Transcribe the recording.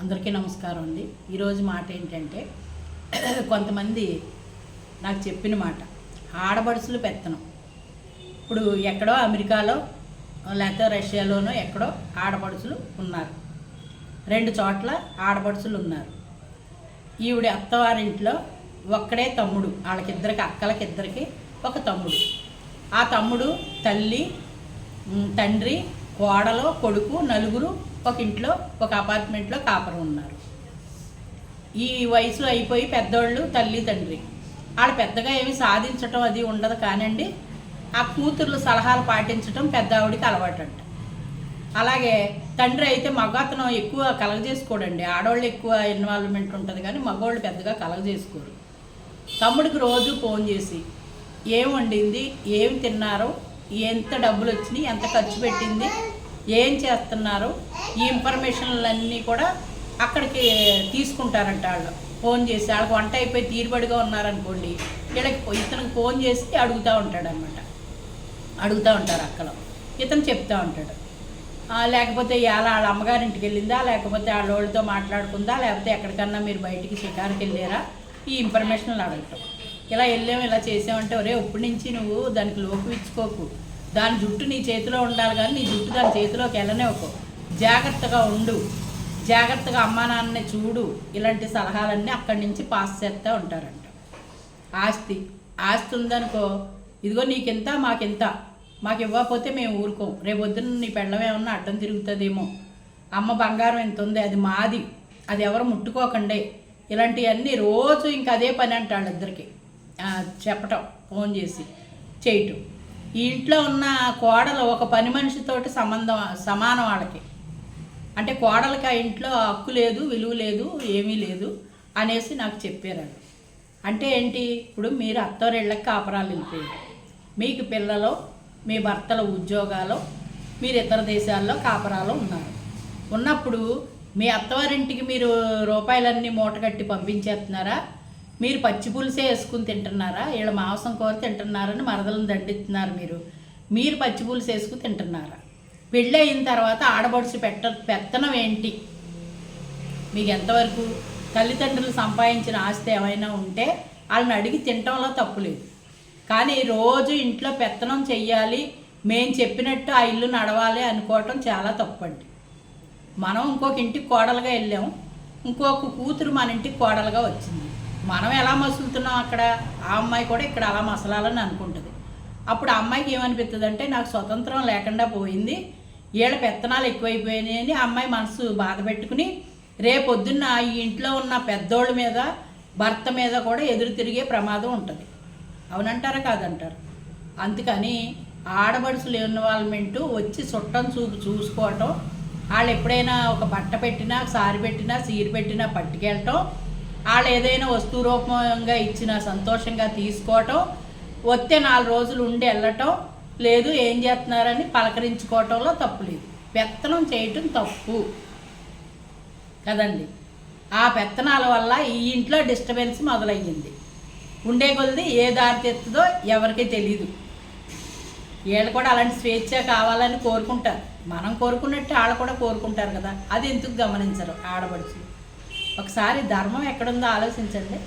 అందరికీ నమస్కారం అండి. ఈరోజు మాట ఏంటంటే కొంతమంది నాకు చెప్పిన మాట ఆడబడుసులు పెత్తనం. ఇప్పుడు ఎక్కడో అమెరికాలో లేకపోతే రష్యాలోనో ఎక్కడో ఆడపడుచులు ఉన్నారు. 2 చోట్ల ఆడపడుచులు ఉన్నారు. ఈవిడ అత్తవారింట్లో ఒక్కడే తమ్ముడు, వాళ్ళకిద్దరికి అక్కలకిద్దరికి ఒక తమ్ముడు. ఆ తమ్ముడు తల్లి తండ్రి కోడలో కొడుకు నలుగురు ఒక ఇంట్లో ఒక అపార్ట్మెంట్లో కాపురం ఉన్నారు. ఈ వయసు అయిపోయి పెద్దోళ్ళు తల్లి తండ్రి వాళ్ళు పెద్దగా ఏమి సాధించటం అది ఉండదు కానండి, ఆ కూతుర్లు సలహాలు పాటించటం పెద్ద ఆవిడికి అలవాటు అంట. అలాగే తండ్రి అయితే మగతనం ఎక్కువ కలగజేసుకోడండి, ఆడవాళ్ళు ఎక్కువ ఇన్వాల్వ్మెంట్ ఉంటుంది కానీ మగవాళ్ళు పెద్దగా కలగజేసుకోరు. తమ్ముడికి రోజు ఫోన్ చేసి ఏం వండింది, ఏం తిన్నారో, ఎంత డబ్బులు వచ్చినాయి, ఎంత ఖర్చు పెట్టింది, ఏం చేస్తున్నారు, ఈ ఇన్ఫర్మేషన్లన్నీ కూడా అక్కడికి తీసుకుంటారంట. వాళ్ళు ఫోన్ చేసి వాళ్ళకి వంట అయిపోయి తీరుబడిగా ఉన్నారనుకోండి, ఇతనికి ఫోన్ చేసి అడుగుతూ ఉంటాడనమాట. అడుగుతూ ఉంటారు అక్కలో, ఇతను చెప్తూ ఉంటాడు. లేకపోతే ఇలా వాళ్ళ అమ్మగారింటికి వెళ్ళిందా, లేకపోతే వాళ్ళతో మాట్లాడుకుందా, లేకపోతే ఎక్కడికన్నా మీరు బయటికి షికారుకి వెళ్ళారా, ఈ ఇన్ఫర్మేషన్లు అడగటం. ఇలా వెళ్ళాము ఇలా చేసామంటే ఒరే ఇప్పటి నుంచి నువ్వు దానికి లోపు ఇచ్చుకోకు, దాని జుట్టు నీ చేతిలో ఉండాలి కానీ నీ జుట్టు దాని చేతిలోకి వెళ్ళనివ్వకు, జాగ్రత్తగా ఉండు, జాగ్రత్తగా అమ్మా నాన్నని చూడు, ఇలాంటి సలహాలన్నీ అక్కడి నుంచి పాస్ చేస్తూ ఉంటారంట. ఆస్తి ఉందనుకో, ఇదిగో నీకింత మాకింత, మాకు ఇవ్వకపోతే మేము ఊరుకోం, రేపొద్దున నీ పెళ్ళం ఏమన్నా అడ్డం తిరుగుతుందేమో, అమ్మ బంగారం ఎంత ఉంది అది మాది, అది ఎవరు ముట్టుకోకండి, ఇలాంటివన్నీ రోజు ఇంకా అదే పని అంట వాళ్ళిద్దరికి చెప్పటం, ఫోన్ చేసి చేయటం. ఈ ఇంట్లో ఉన్న కోడలు ఒక పని మనిషితోటి సమానం వాళ్ళకి. అంటే కోడలకి ఆ ఇంట్లో హక్కు లేదు, విలువ లేదు, ఏమీ లేదు అనేసి నాకు చెప్పారు. అంటే ఏంటి, ఇప్పుడు మీరు అత్తవారిళ్ళకి కాపురాలు వెళ్ళిపోయారు, మీకు పిల్లలు, మీ భర్తల ఉద్యోగాలు, మీరు ఇతర దేశాల్లో కాపురాలు ఉన్నప్పుడు మీ అత్తవారింటికి మీరు రూపాయలన్నీ మూటగట్టి పంపించేస్తున్నారా, మీరు పచ్చి పులుసే వేసుకుని తింటున్నారా, వీళ్ళ మాంసం కూర తింటున్నారని మరదలను దండిస్తున్నారు, మీరు పచ్చి పులుసు వేసుకుని తింటున్నారా? పెళ్ళి అయిన తర్వాత ఆడబడుచు పెత్తనం ఏంటి? మీకు ఎంతవరకు తల్లిదండ్రులు సంపాదించిన ఆస్తి ఏమైనా ఉంటే వాళ్ళని అడిగి తినటంలో తప్పులేదు, కానీ రోజు ఇంట్లో పెత్తనం చెయ్యాలి, మేము చెప్పినట్టు ఆ ఇల్లు నడవాలి అనుకోవటం చాలా తప్పండి. మనం ఇంకొక ఇంటికి కోడలుగా వెళ్ళాం, ఇంకొక కూతురు మన ఇంటికి కోడలుగా వచ్చింది, మనం ఎలా మసులుతున్నాం అక్కడ, ఆ అమ్మాయి కూడా ఇక్కడ అలా మసలాలని అనుకుంటుంది. అప్పుడు ఆ అమ్మాయికి ఏమనిపిస్తుంది అంటే, నాకు స్వతంత్రం లేకుండా పోయింది, వీళ్ళ పెత్తనాలు ఎక్కువైపోయినాయి అని ఆ అమ్మాయి మనసు బాధ పెట్టుకుని రేపొద్దున్న ఈ ఇంట్లో ఉన్న పెద్దోళ్ళ మీద భర్త మీద కూడా ఎదురు తిరిగే ప్రమాదం ఉంటుంది. అవునంటారా కాదంటారు? అందుకని ఆడబడుసులు ఇన్వాల్వ్మెంటు వచ్చి చుట్టం చూసుకోవటం, వాళ్ళు ఎప్పుడైనా ఒక బట్ట పెట్టినా, సారి పెట్టినా, సీర పెట్టినా పట్టుకెళ్ళటం, వాళ్ళు ఏదైనా వస్తువు రూపంగా ఇచ్చిన సంతోషంగా తీసుకోవటం, వస్తే 4 రోజులు ఉండి వెళ్ళటం, లేదు ఏం చేస్తున్నారని పలకరించుకోవటంలో తప్పు లేదు. పెత్తనం చేయటం తప్పు కదండి. ఆ పెత్తనాల వల్ల ఈ ఇంట్లో డిస్టర్బెన్స్ మొదలయ్యింది. ఉండే కొద్ది ఏ దారి తెస్తుందో ఎవరికీ తెలియదు. వీళ్ళు కూడా అలాంటి స్వేచ్ఛ కావాలని కోరుకుంటారు, మనం కోరుకున్నట్టు వాళ్ళు కూడా కోరుకుంటారు కదా, అది ఎందుకు గమనించరు ఆడబడుచు? ఒకసారి ధర్మం ఎక్కడుందో ఆలోచించండి.